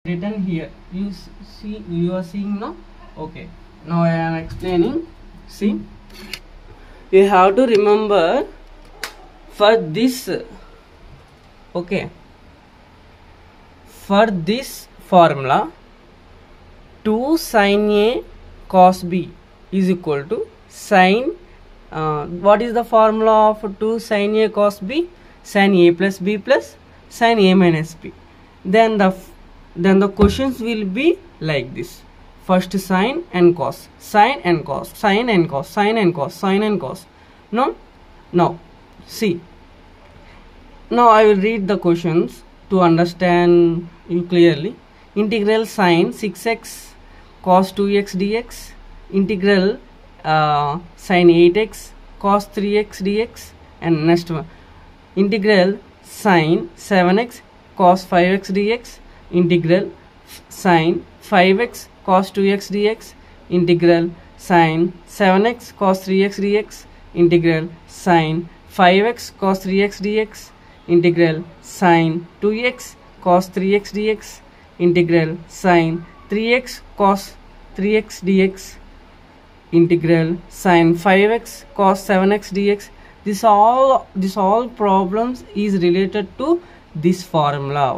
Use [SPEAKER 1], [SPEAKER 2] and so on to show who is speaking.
[SPEAKER 1] written here. You see, you are seeing now. Okay, now I am explaining. See, you have to remember for this. Okay, for this formula, 2 sin A cos B is equal to sin. What is the formula of 2 sin A cos B? Sin A plus B plus sin A minus B. Then the questions will be like this. First sin and cos, sin and cos, sin and cos, sin and cos, sin and cos. No? Now, see. Now I will read the questions to understand you clearly. Integral sin 6x cos 2x dx. Integral sin 8x cos 3x dx. And next one. Integral sin 7x cos 5x dx. Integral sin 5x cos 2x dx. Integral sin 7x cos 3x dx. Integral sin 5x cos 3x dx. Integral sin 2x cos 3x dx. Integral sin 3x cos 3x dx. Integral sin 5x cos 7x dx. This all problems is related to this formula.